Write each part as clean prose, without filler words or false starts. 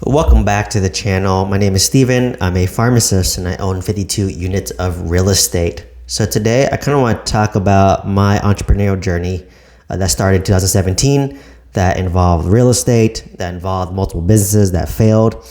Welcome back to the channel. My name is Steven. I'm a pharmacist and I own 52 units of real estate. So today I kind of want to talk about my entrepreneurial journey that started in 2017, that involved real estate, that involved multiple businesses that failed,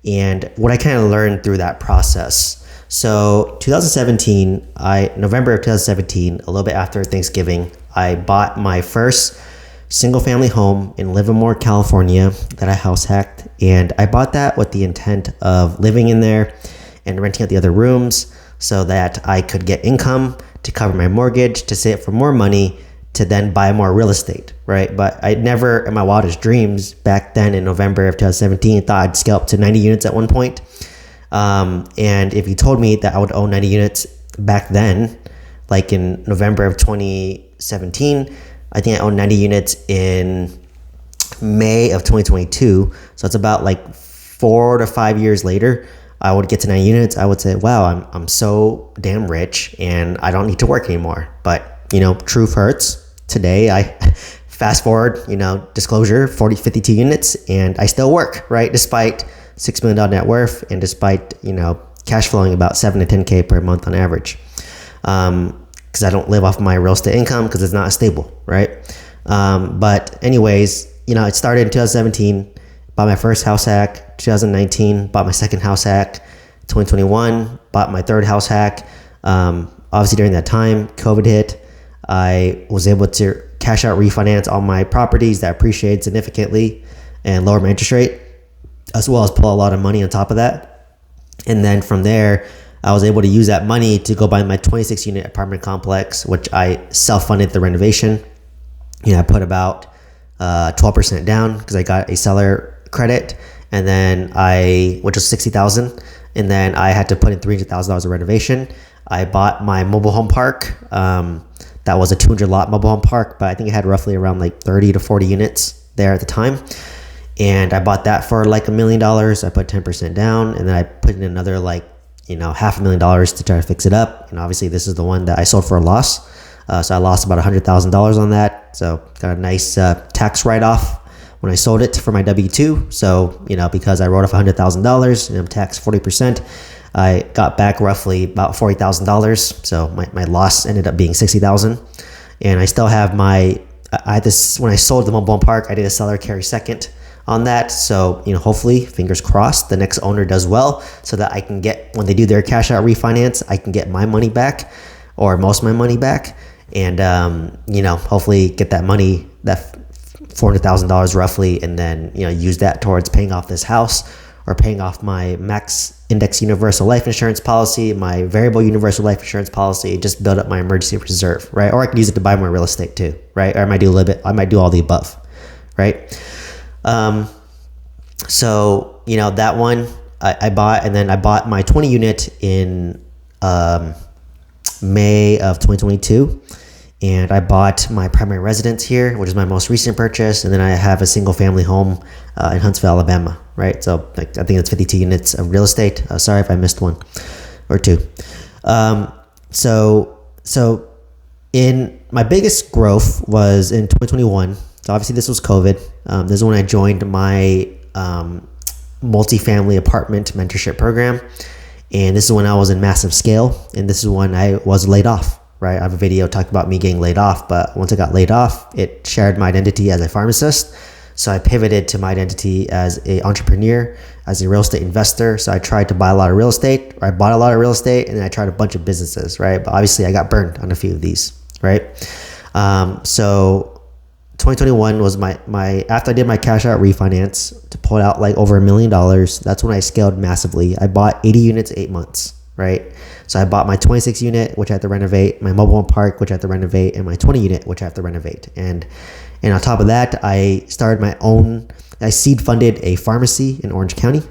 and what I kind of learned through that process. So November of 2017, a little bit after Thanksgiving, I bought my first single family home in Livermore, California that I house hacked. And I bought that with the intent of living in there and renting out the other rooms so that I could get income to cover my mortgage, to save for more money, to then buy more real estate, right? But I never in my wildest dreams back then in November of 2017 thought I'd scale up to 90 units at one point. And if you told me that I would own 90 units back then, like in November of 2017, I think I owned 90 units in May of 2022. So it's about like 4 to 5 years later, I would get to 90 units. I would say, wow, I'm so damn rich and I don't need to work anymore. But, truth hurts. Today, I fast forward, disclosure, 52 units and I still work, right? Despite $6 million net worth and despite, cash flowing about 7 to 10K per month on average. Because I don't live off my real estate income because it's not stable, right? But anyways, it started in 2017, bought my first house hack, 2019, bought my second house hack, 2021, bought my third house hack. Obviously during that time, COVID hit. I was able to cash out refinance all my properties that appreciated significantly and lower my interest rate, as well as pull a lot of money on top of that. And then from there, I was able to use that money to go buy my 26 unit apartment complex, which I self-funded the renovation. I put about 12% down because I got a seller credit, and then which was $60,000, and then I had to put in $300,000 of renovation. I bought my mobile home park. That was a 200 lot mobile home park, but I think it had roughly around like 30 to 40 units there at the time. And I bought that for like $1 million. I put 10% down, and then I put in another $500,000 to try to fix it up. And obviously this is the one that I sold for a loss. So I lost about $100,000 on that. So got a nice tax write-off when I sold it for my W-2. So, because I wrote off $100,000 and I'm taxed 40%, I got back roughly about $40,000. So my loss ended up being $60,000. And I still have when I sold the mobile home park, I did a seller carry second on that. So, hopefully, fingers crossed, the next owner does well so that I can when they do their cash out refinance, I can get my money back or most of my money back. And, hopefully get that money, that $400,000 roughly, and then, use that towards paying off this house or paying off my max index universal life insurance policy, my variable universal life insurance policy, just build up my emergency reserve, right? Or I could use it to buy more real estate too, right? Or I might do all the above, right? So, that one I bought, and then I bought my 20 unit in, May of 2022. And I bought my primary residence here, which is my most recent purchase. And then I have a single family home, in Huntsville, Alabama, right? So I think it's 52 units of real estate. Sorry if I missed one or two. So in my biggest growth was in 2021. So obviously this was COVID. This is when I joined my multifamily apartment mentorship program. And this is when I was in massive scale. And this is when I was laid off, right? I have a video talking about me getting laid off. But once I got laid off, it shared my identity as a pharmacist. So I pivoted to my identity as an entrepreneur, as a real estate investor. So I tried to buy a lot of real estate, or I bought a lot of real estate, and then I tried a bunch of businesses, right? But obviously I got burned on a few of these, right? So 2021 was my after I did my cash out refinance to pull out like over $1 million. That's when I scaled massively. I bought 80 units, 8 months, right? So I bought my 26 unit, which I have to renovate, my mobile home park, which I have to renovate, and my 20 unit, which I have to renovate. And on top of that, I seed funded a pharmacy in Orange County,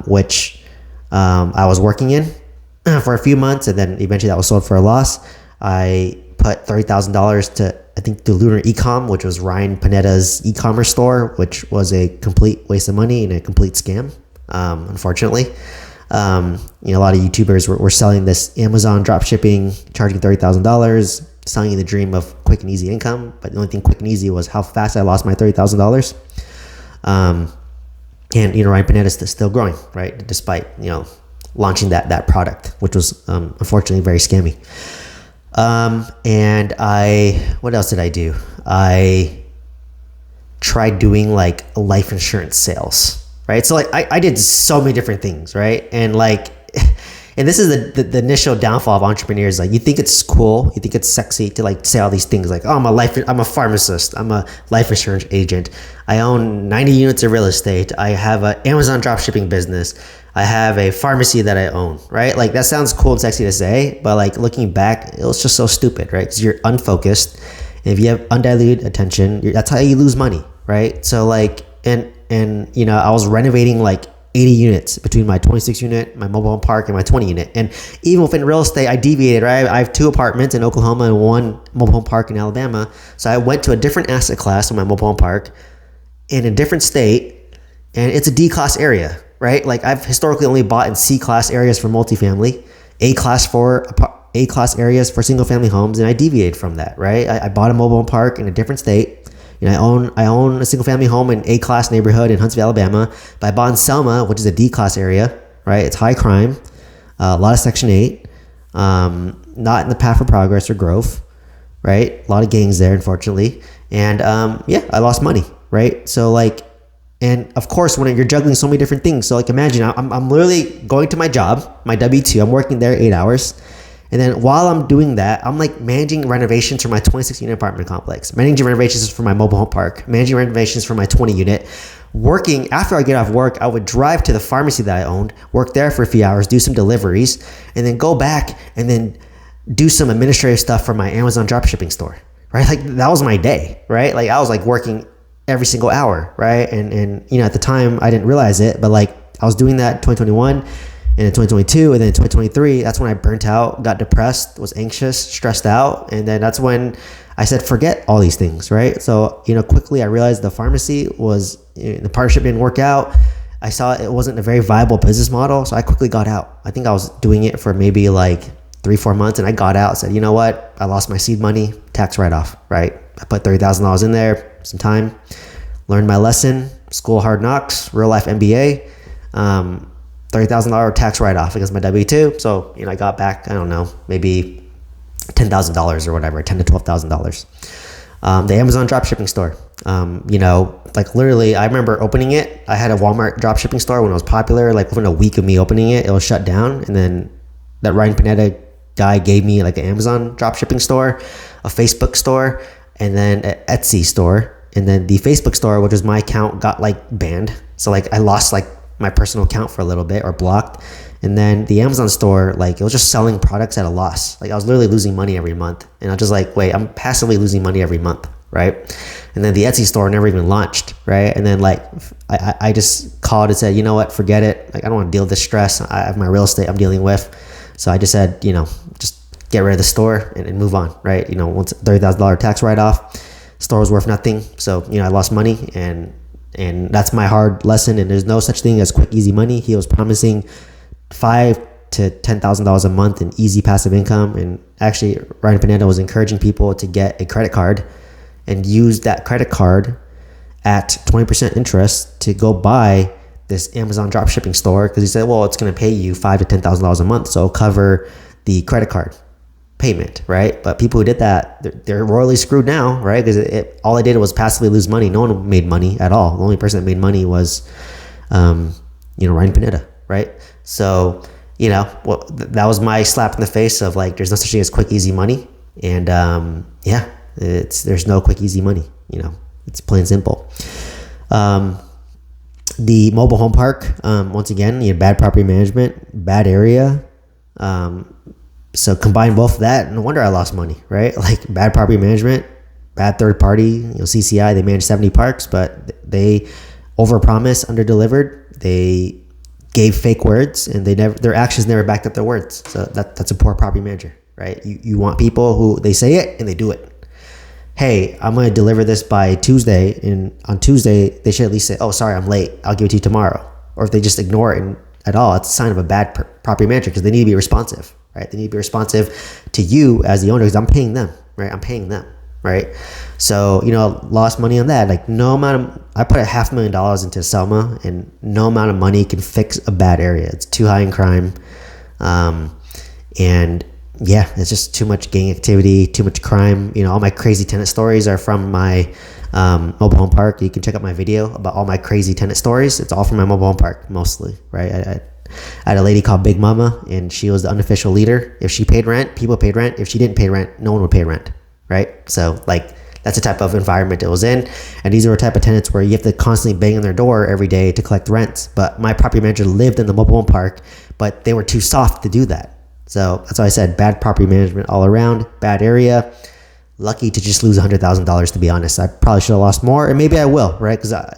which I was working in for a few months, and then eventually that was sold for a loss. I put $30,000 to, I think, to Lunar Ecom, which was Ryan Panetta's e-commerce store, which was a complete waste of money and a complete scam, unfortunately. A lot of YouTubers were selling this Amazon drop shipping, charging $30,000, selling you the dream of quick and easy income. But the only thing quick and easy was how fast I lost my $30,000. And, Ryan Panetta is still growing, right? Despite, launching that product, which was unfortunately very scammy. And what else did I do? I tried doing like life insurance sales, right? So like I did so many different things, right? And like, and this is the initial downfall of entrepreneurs. Like, you think it's cool, you think it's sexy to like say all these things like, oh, I'm a pharmacist, I'm a life insurance agent, I own 90 units of real estate, I have an Amazon dropshipping business, I have a pharmacy that I own, right? Like, that sounds cool and sexy to say, but like looking back, it was just so stupid, right? Because you're unfocused. And if you have undiluted attention, that's how you lose money, right? So like, and I was renovating like 80 units between my 26 unit, my mobile home park, and my 20 unit. And even within real estate, I deviated, right? I have 2 apartments in Oklahoma and 1 mobile home park in Alabama. So I went to a different asset class on my mobile home park in a different state, and it's a D-class area, right? Like, I've historically only bought in C-class areas for multifamily, A-class areas for single-family homes, and I deviated from that, right? I bought a mobile home park in a different state. I own a single family home in A-class neighborhood in Huntsville, Alabama. But I bought in Selma, which is a D-class area, right? It's high crime, a lot of Section 8, not in the path of progress or growth, right? A lot of gangs there, unfortunately. And I lost money, right? So like, and of course, when you're juggling so many different things, so like imagine I'm literally going to my job, my W-2, I'm working there 8 hours. And then while I'm doing that, I'm like managing renovations for my 26 unit apartment complex, managing renovations for my mobile home park, managing renovations for my 20 unit. Working, after I get off work, I would drive to the pharmacy that I owned, work there for a few hours, do some deliveries, and then go back and then do some administrative stuff for my Amazon dropshipping store, right? Like, that was my day, right? Like, I was like working every single hour, right? And at the time I didn't realize it, but like I was doing that in 2021. And in 2022, and then in 2023, that's when I burnt out, got depressed, was anxious, stressed out. And then that's when I said, forget all these things, right? So, quickly I realized the pharmacy the partnership didn't work out. I saw it wasn't a very viable business model. So I quickly got out. I think I was doing it for maybe like 3-4 months, and I got out, said, you know what? I lost my seed money, tax write-off, right? I put $30,000 in there, some time, learned my lesson, school hard knocks, real life MBA, $30,000 tax write-off against my W-2. So, I got back, I don't know, maybe $10,000 or whatever, $10,000 to $12,000. The Amazon dropshipping store, like literally, I remember opening it. I had a Walmart dropshipping store when it was popular. Like, within a week of me opening it, it was shut down. And then that Ryan Panetta guy gave me like an Amazon dropshipping store, a Facebook store, and then an Etsy store. And then the Facebook store, which was my account, got like banned. So like I lost like my personal account for a little bit, or blocked. And then the Amazon store, like, it was just selling products at a loss. Like, I was literally losing money every month. And I was just like, wait, I'm passively losing money every month, right? And then the Etsy store never even launched, right? And then like I just called and said, you know what, forget it. Like, I don't want to deal with this stress. I have my real estate I'm dealing with. So I just said, just get rid of the store and move on, right? Once $30,000 tax write-off, store was worth nothing. So, I lost money, and that's my hard lesson. And there's no such thing as quick, easy money. He was promising $5,000 to $10,000 a month in easy passive income. And actually, Ryan Panetta was encouraging people to get a credit card and use that credit card at 20% interest to go buy this Amazon dropshipping store. Because he said, well, it's going to pay you $5,000 to $10,000 a month. So it'll cover the credit card payment, right? But people who did that, they're royally screwed now, right? Because all I did was passively lose money. No one made money at all. The only person that made money was, Ryan Panetta, right? So, that was my slap in the face of like, there's no such thing as quick, easy money. And there's no quick, easy money. It's plain and simple. The mobile home park, once again, you had bad property management, bad area. So combine both of that, no wonder I lost money, right? Like, bad property management, bad third party, CCI, they manage 70 parks, but they overpromised, underdelivered. They gave fake words, and their actions never backed up their words. So that's a poor property manager, right? You want people who, they say it and they do it. Hey, I'm going to deliver this by Tuesday, and on Tuesday they should at least say, oh, sorry, I'm late, I'll give it to you tomorrow. Or if they just ignore it at all, it's a sign of a bad property manager, because they need to be responsive. Right? They need to be responsive to you as the owner, because I'm paying them, right? I'm paying them. right? So, lost money on that. Like I put $500,000 into Selma, and no amount of money can fix a bad area. It's too high in crime. And yeah, it's just too much gang activity, too much crime. All my crazy tenant stories are from my mobile home park. You can check out my video about all my crazy tenant stories. It's all from my mobile home park, mostly, right? I had a lady called Big Mama, and she was the unofficial leader. If she paid rent, people paid rent. If she didn't pay rent, no one would pay rent, right? So that's the type of environment it was in. And these are the type of tenants where you have to constantly bang on their door every day to collect rents. But my property manager lived in the mobile home park, but they were too soft to do that. So that's why I said bad property management all around, bad area. Lucky to just lose $100,000, to be honest. I probably should have lost more, and maybe I will, right? Because I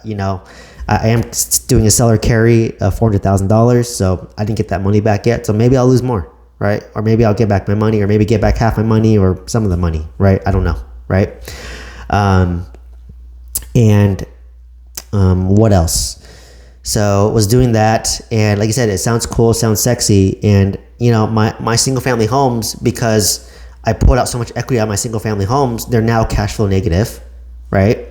am doing a seller carry of $400,000, so I didn't get that money back yet. So maybe I'll lose more, right? Or maybe I'll get back my money, or maybe get back half my money, or some of the money, right? I don't know, right? What else? So was doing that, and like I said, it sounds cool, sounds sexy, and my single family homes, because I pulled out so much equity on my single family homes, they're now cash flow negative, right?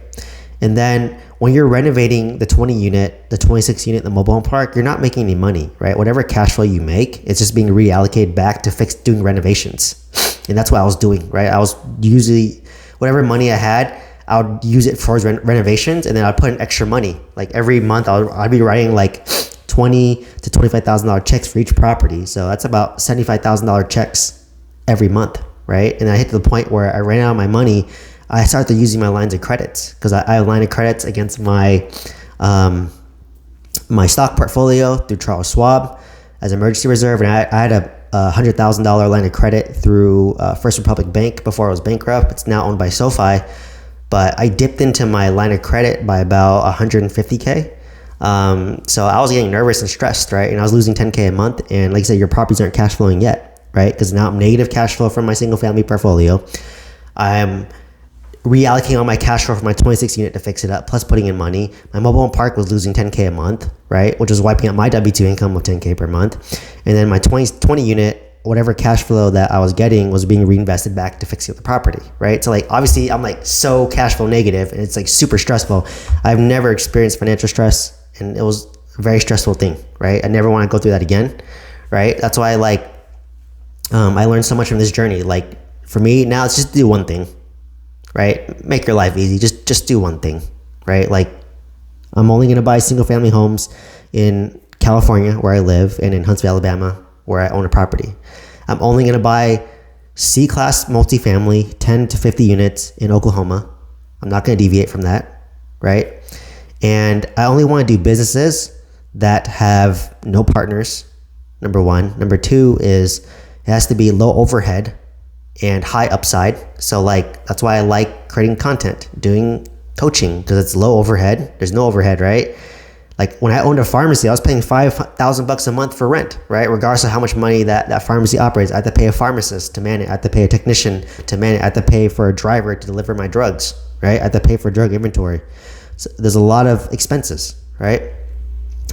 And then when you're renovating the 20 unit, the 26 unit, the mobile home park, you're not making any money, right? Whatever cash flow you make, it's just being reallocated back to doing renovations. And that's what I was doing, right? I was usually, whatever money I had, I would use it for renovations, and then I'd put in extra money. Like every month, I'd be writing like $20,000 to $25,000 checks for each property. So that's about $75,000 checks every month, right? And I hit to the point where I ran out of my money. I started using my lines of credits, because I have line of credits against my my stock portfolio through Charles Schwab as emergency reserve, and I had a $100,000 line of credit through First Republic Bank before it was bankrupt. It's now owned by SoFi, but I dipped into my line of credit by about $150K. So I was getting nervous and stressed, right? And I was losing $10K a month. And like I said, your properties aren't cash flowing yet, right? Because now I'm negative cash flow from my single family portfolio. I'm reallocating all my cash flow from my 26 unit to fix it up, plus putting in money. My mobile home park was losing $10K a month, right? Which was wiping out my W2 income of $10K per month. And then my 20 unit, whatever cash flow that I was getting was being reinvested back to fixing up the property, right? So obviously I'm so cash flow negative, and it's super stressful. I've never experienced financial stress, and it was a very stressful thing, right? I never want to go through that again, right? That's why I learned so much from this journey. For me now, it's just do one thing, right? Make your life easy. Just do one thing, right? I'm only going to buy single family homes in California, where I live, and in Huntsville, Alabama, where I own a property. I'm only going to buy C-class multifamily, 10 to 50 units in Oklahoma. I'm not going to deviate from that, right? And I only want to do businesses that have no partners, number one. Number two is it has to be low overhead and high upside. So that's why I like creating content, doing coaching, because it's low overhead. There's no overhead, right? When I owned a pharmacy, I was paying $5,000 a month for rent, right? Regardless of how much money that pharmacy operates. I had to pay a pharmacist to man it. I had to pay a technician to man it. I had to pay for a driver to deliver my drugs, right? I had to pay for drug inventory. So there's a lot of expenses, right?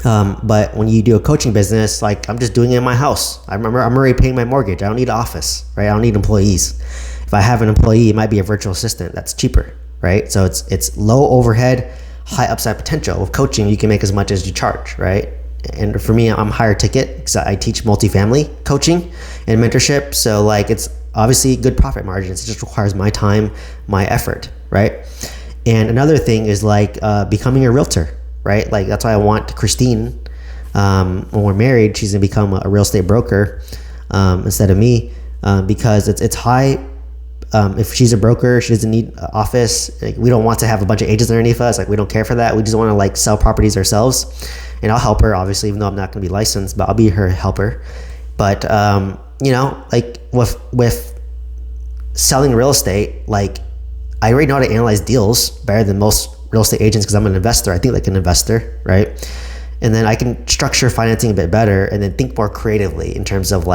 But when you do a coaching business, I'm just doing it in my house. I'm already paying my mortgage. I don't need an office, right? I don't need employees. If I have an employee, it might be a virtual assistant. That's cheaper, right? So it's low overhead, high upside potential. With coaching, you can make as much as you charge, right? And for me, I'm higher ticket because I teach multifamily coaching and mentorship. So it's obviously good profit margins. It just requires my time, my effort, right? And another thing is becoming a realtor, right? That's why I want Christine, when we're married, she's gonna become a real estate broker instead of me, because it's high. If she's a broker, she doesn't need an office. We don't want to have a bunch of agents underneath us. We don't care for that. We just want to sell properties ourselves, and I'll help her, obviously, even though I'm not going to be licensed, but I'll be her helper. But with selling real estate, I already know how to analyze deals better than most real estate agents, because I'm an investor. I think like an investor, right? And then I can structure financing a bit better, and then think more creatively in terms of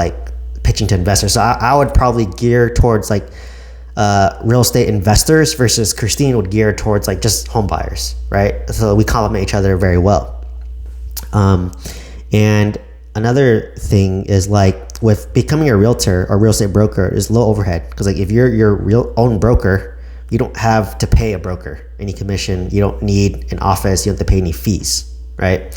pitching to investors. So I would probably gear towards real estate investors, versus Christine would gear towards just home buyers, right? So we complement each other very well. And another thing is with becoming a realtor or real estate broker is low overhead, because if you're your real own broker, you don't have to pay a broker any commission. You don't need an office. You don't have to pay any fees, right?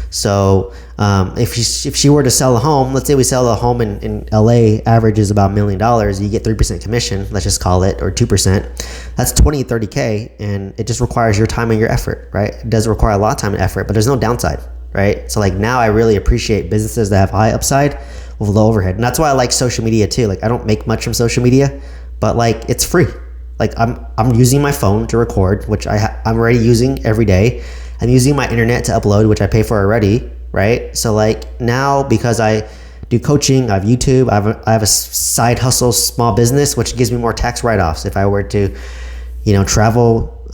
So if she were to sell a home, let's say we sell a home in LA, averages about $1 million, you get 3% commission, let's just call it, or 2%. That's 20, 30K, and it just requires your time and your effort, right? It does require a lot of time and effort, but there's no downside, right? So like now I really appreciate businesses that have high upside with low overhead. And that's why I like social media too. Like I don't make much from social media, but like it's free. Like I'm using my phone to record, which I'm already using every day. I'm using my internet to upload, which I pay for already, right? So like now, because I do coaching, I have YouTube, I have a side hustle, small business, which gives me more tax write-offs. If I were to, travel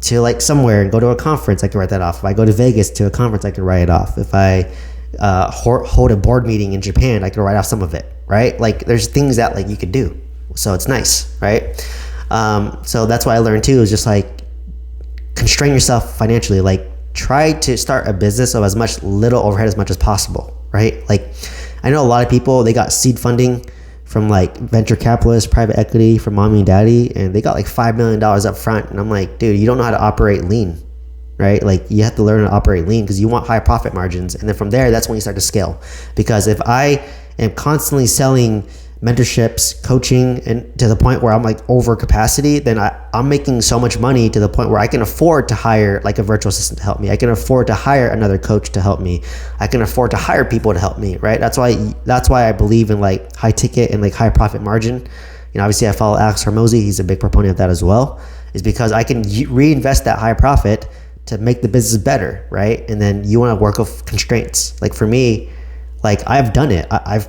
to like somewhere and go to a conference, I can write that off. If I go to Vegas to a conference, I can write it off. If I hold a board meeting in Japan, I can write off some of it, right? Like there's things that like you could do. So it's nice, right? So that's what I learned too, is just like constrain yourself financially. Like try to start a business of as much little overhead as much as possible, right? Like I know a lot of people, they got seed funding from like venture capitalists, private equity, from mommy and daddy, and they got like $5 million up front. And I'm like, dude, you don't know how to operate lean, right? Like you have to learn how to operate lean because you want high profit margins. And then from there, that's when you start to scale. Because if I am constantly selling mentorships, coaching, and to the point where I'm like over capacity, then I'm making so much money to the point where I can afford to hire like a virtual assistant to help me. I can afford to hire another coach to help me. I can afford to hire people to help me, right? That's why I believe in like high ticket and like high profit margin. Obviously I follow Alex Hormozy. He's a big proponent of that as well, is because I can reinvest that high profit to make the business better, right? And then you want to work with constraints. Like for me, like I've done it. I've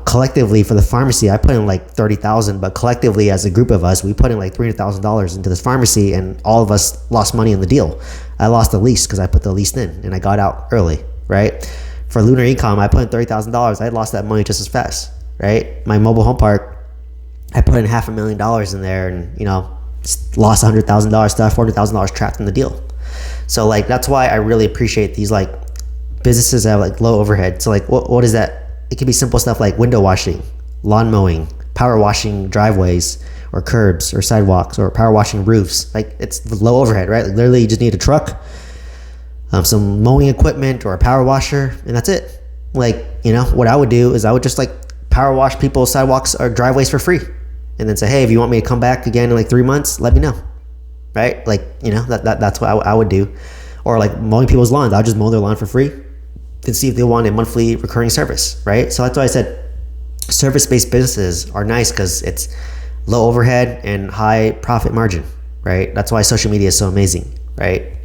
collectively for the pharmacy, I put in like 30,000, but collectively as a group of us, we put in like $300,000 into this pharmacy, and all of us lost money in the deal. I lost the lease because I put the lease in and I got out early, right? For Lunar Ecom, I put in $30,000. I lost that money just as fast, right? My mobile home park, I put in $500,000 in there and, lost $100,000 stuff, $400,000 trapped in the deal. So like, that's why I really appreciate these like businesses that have like low overhead. So like, what is that? It can be simple stuff like window washing, lawn mowing, power washing driveways or curbs or sidewalks, or power washing roofs. Like it's low overhead, right? Like literally you just need a truck, some mowing equipment or a power washer, and that's it. Like, what I would do is I would just like power wash people's sidewalks or driveways for free. And then say, hey, if you want me to come back again in like 3 months, let me know. Right? Like, that's what I would do. Or like mowing people's lawns. I'll just mow their lawn for free and see if they want a monthly recurring service, right? So that's why I said service-based businesses are nice, because it's low overhead and high profit margin, right? That's why social media is so amazing, right?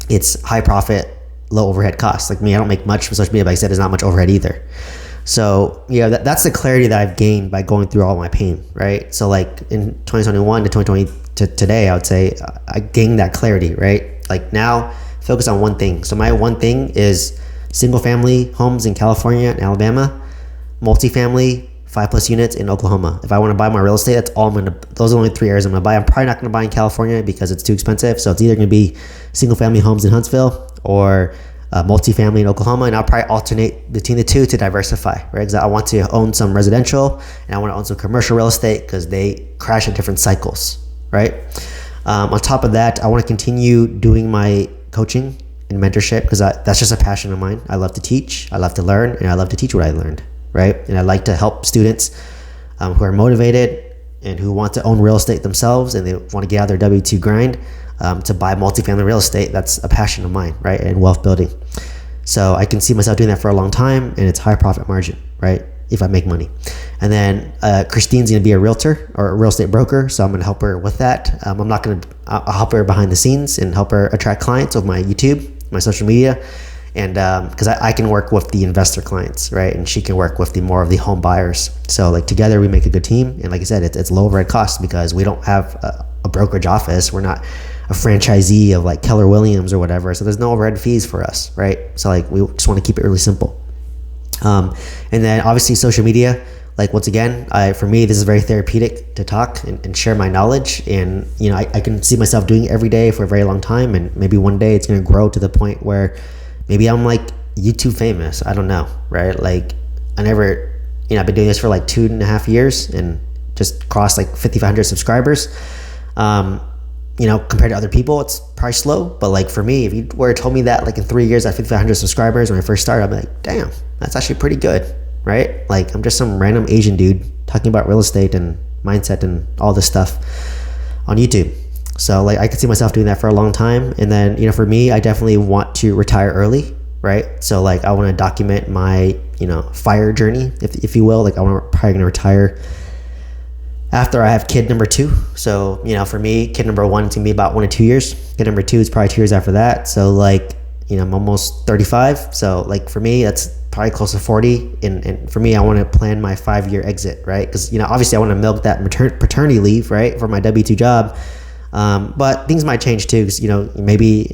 It's high profit, low overhead costs. Like me, I don't make much from social media, but like I said, there's not much overhead either. So yeah, that's the clarity that I've gained by going through all my pain, right? So like in 2021 to 2020 to today, I would say I gained that clarity, right? Like now, focus on one thing. So my one thing is single family homes in California and Alabama, multifamily 5+ units in Oklahoma. If I want to buy my real estate, those are the only 3 areas I'm going to buy. I'm probably not going to buy in California because it's too expensive. So it's either going to be single family homes in Huntsville or multifamily in Oklahoma, and I'll probably alternate between the two to diversify, right? Because I want to own some residential and I want to own some commercial real estate because they crash at different cycles, right? On top of that, I want to continue doing my coaching and mentorship because that's just a passion of mine. I love to teach, I love to learn, and I love to teach what I learned, right? And I like to help students who are motivated and who want to own real estate themselves and they want to get out of their W-2 grind to buy multifamily real estate. That's a passion of mine, right? And wealth building. So I can see myself doing that for a long time, and it's high profit margin, right? If I make money. And then Christine's going to be a realtor or a real estate broker. So I'm going to help her with that. I'll help her behind the scenes and help her attract clients with my YouTube, my social media. And because I can work with the investor clients, right? And she can work with the more of the home buyers. So like together we make a good team. And like I said, it's low overhead costs because we don't have a brokerage office. We're not a franchisee of like Keller Williams or whatever. So there's no overhead fees for us, right? So like we just want to keep it really simple. And then obviously social media, like once again, for me, this is very therapeutic to talk and share my knowledge. And, I can see myself doing it every day for a very long time. And maybe one day it's going to grow to the point where maybe I'm like YouTube famous. I don't know, right? Like I've been doing this for like 2.5 years and just crossed like 5,500 subscribers. Compared to other people, it's probably slow. But like for me, if you were to told me that like in 3 years I have 5,500 subscribers when I first started, I'm like, damn, that's actually pretty good, right? Like I'm just some random Asian dude talking about real estate and mindset and all this stuff on YouTube. So like I could see myself doing that for a long time. And then, for me, I definitely want to retire early, right? So like I want to document my, FIRE journey, if you will. Like I'm probably going to retire after I have kid number 2. So, for me, kid number 1 is going to be about 1 to 2 years. Kid number 2 is probably 2 years after that. So like, I'm almost 35. So like for me, that's probably close to 40. And for me, I want to plan my 5-year exit, right? Because, obviously I want to milk that paternity leave, right? For my W-2 job. But things might change too, because, maybe,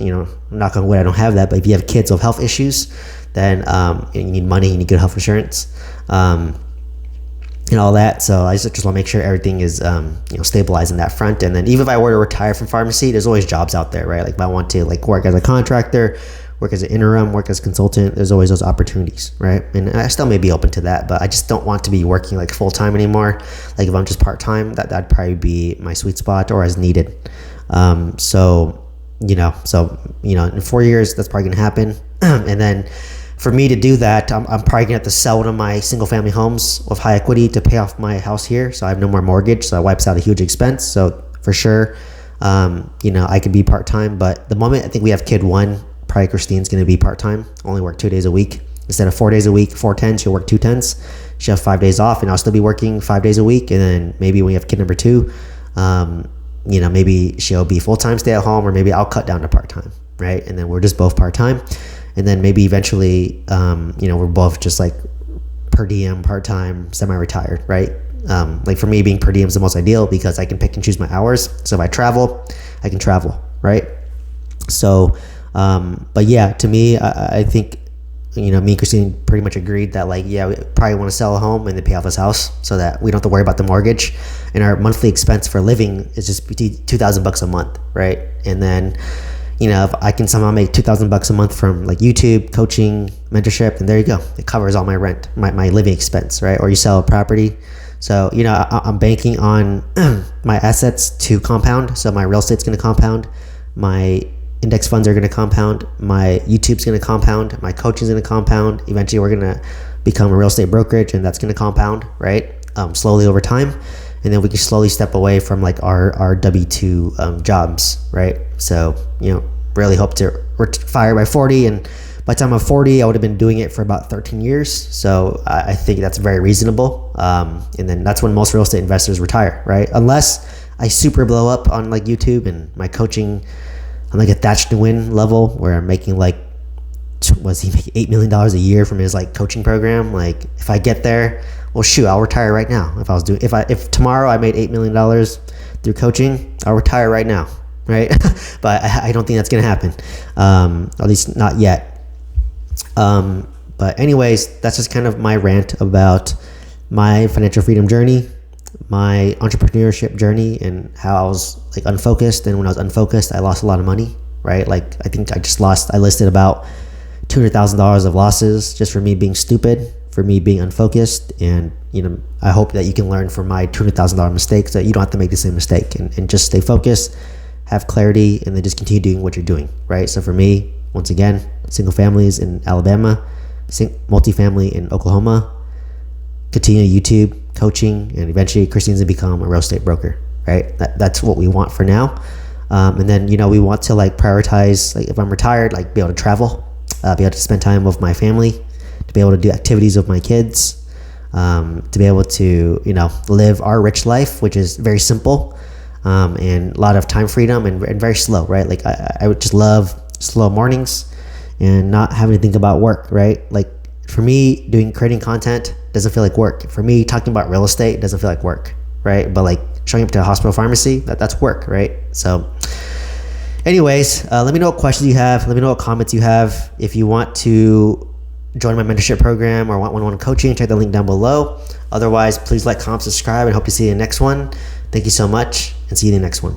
knock on wood, I don't have that. But if you have kids with health issues, then you need money, you need good health insurance, and all that. So I just want to make sure everything is, stabilized in that front. And then even if I were to retire from pharmacy, there's always jobs out there, right? Like if I want to like work as a contractor, work as an interim, work as a consultant, there's always those opportunities, right? And I still may be open to that, but I just don't want to be working like full time anymore. Like if I'm just part time, that'd probably be my sweet spot, or as needed. In 4 years, that's probably gonna happen. And then for me to do that, I'm probably gonna have to sell one of my single family homes with high equity to pay off my house here. So I have no more mortgage. So that wipes out a huge expense. So for sure, I could be part time, but the moment I think we have kid 1, probably Christine's going to be part-time, only work 2 days a week. Instead of 4 days a week, 4 10s, she'll work 2 10s. She'll have 5 days off, and I'll still be working 5 days a week. And then maybe when we have kid number 2, maybe she'll be full-time, stay at home, or maybe I'll cut down to part-time, right? And then we're just both part-time. And then maybe eventually, we're both just like per diem, part-time, semi-retired, right? Like for me, being per diem is the most ideal because I can pick and choose my hours. So if I travel, I can travel, right? So, but yeah, to me, I think, me and Christine pretty much agreed that like, yeah, we probably want to sell a home and then pay off this house so that we don't have to worry about the mortgage, and our monthly expense for living is just $2,000 a month, right? And then, if I can somehow make $2,000 a month from like YouTube, coaching, mentorship, and there you go. It covers all my rent, my living expense, right? Or you sell a property. So, I'm banking on my assets to compound. So my real estate's going to compound. My index funds are going to compound. My YouTube's going to compound. My coaching is going to compound. Eventually, we're going to become a real estate brokerage, and that's going to compound, right? Slowly over time. And then we can slowly step away from like our W-2 jobs, right? So, really hope to retire by 40. And by the time I'm 40, I would have been doing it for about 13 years. So I think that's very reasonable. And then that's when most real estate investors retire, right? Unless I super blow up on like YouTube and my coaching, I'm like a Thatch to Win level where I'm making like, was he making $8 million a year from his like coaching program? Like if I get there, well, shoot, I'll retire right now. If tomorrow I made $8 million through coaching, I'll retire right now, right? But I don't think that's gonna happen, at least not yet. But anyways, that's just kind of my rant about my financial freedom journey, my entrepreneurship journey, and how I was like unfocused. And when I was unfocused, I lost a lot of money, right? Like I think I listed about $200,000 of losses just for me being stupid, for me being unfocused. And I hope that you can learn from my $200,000 mistakes, that you don't have to make the same mistake, and just stay focused, have clarity, and then just continue doing what you're doing, right? So for me, once again, single families in Alabama, multifamily in Oklahoma, continue YouTube, coaching, and eventually Christine's gonna become a real estate broker, right? That's what we want for now. And then, we want to like prioritize, like if I'm retired, like be able to travel, be able to spend time with my family, to be able to do activities with my kids, to be able to, live our rich life, which is very simple, and a lot of time freedom and very slow, right? Like I would just love slow mornings and not having to think about work, right? Like for me, creating content doesn't feel like work. For me, talking about real estate doesn't feel like work, right? But like showing up to a hospital pharmacy, that's work, right? So anyways, let me know what questions you have. Let me know what comments you have. If you want to join my mentorship program or want one-on-one coaching, check the link down below. Otherwise, please like, comment, subscribe, and hope to see you in the next one. Thank you so much, and see you in the next one.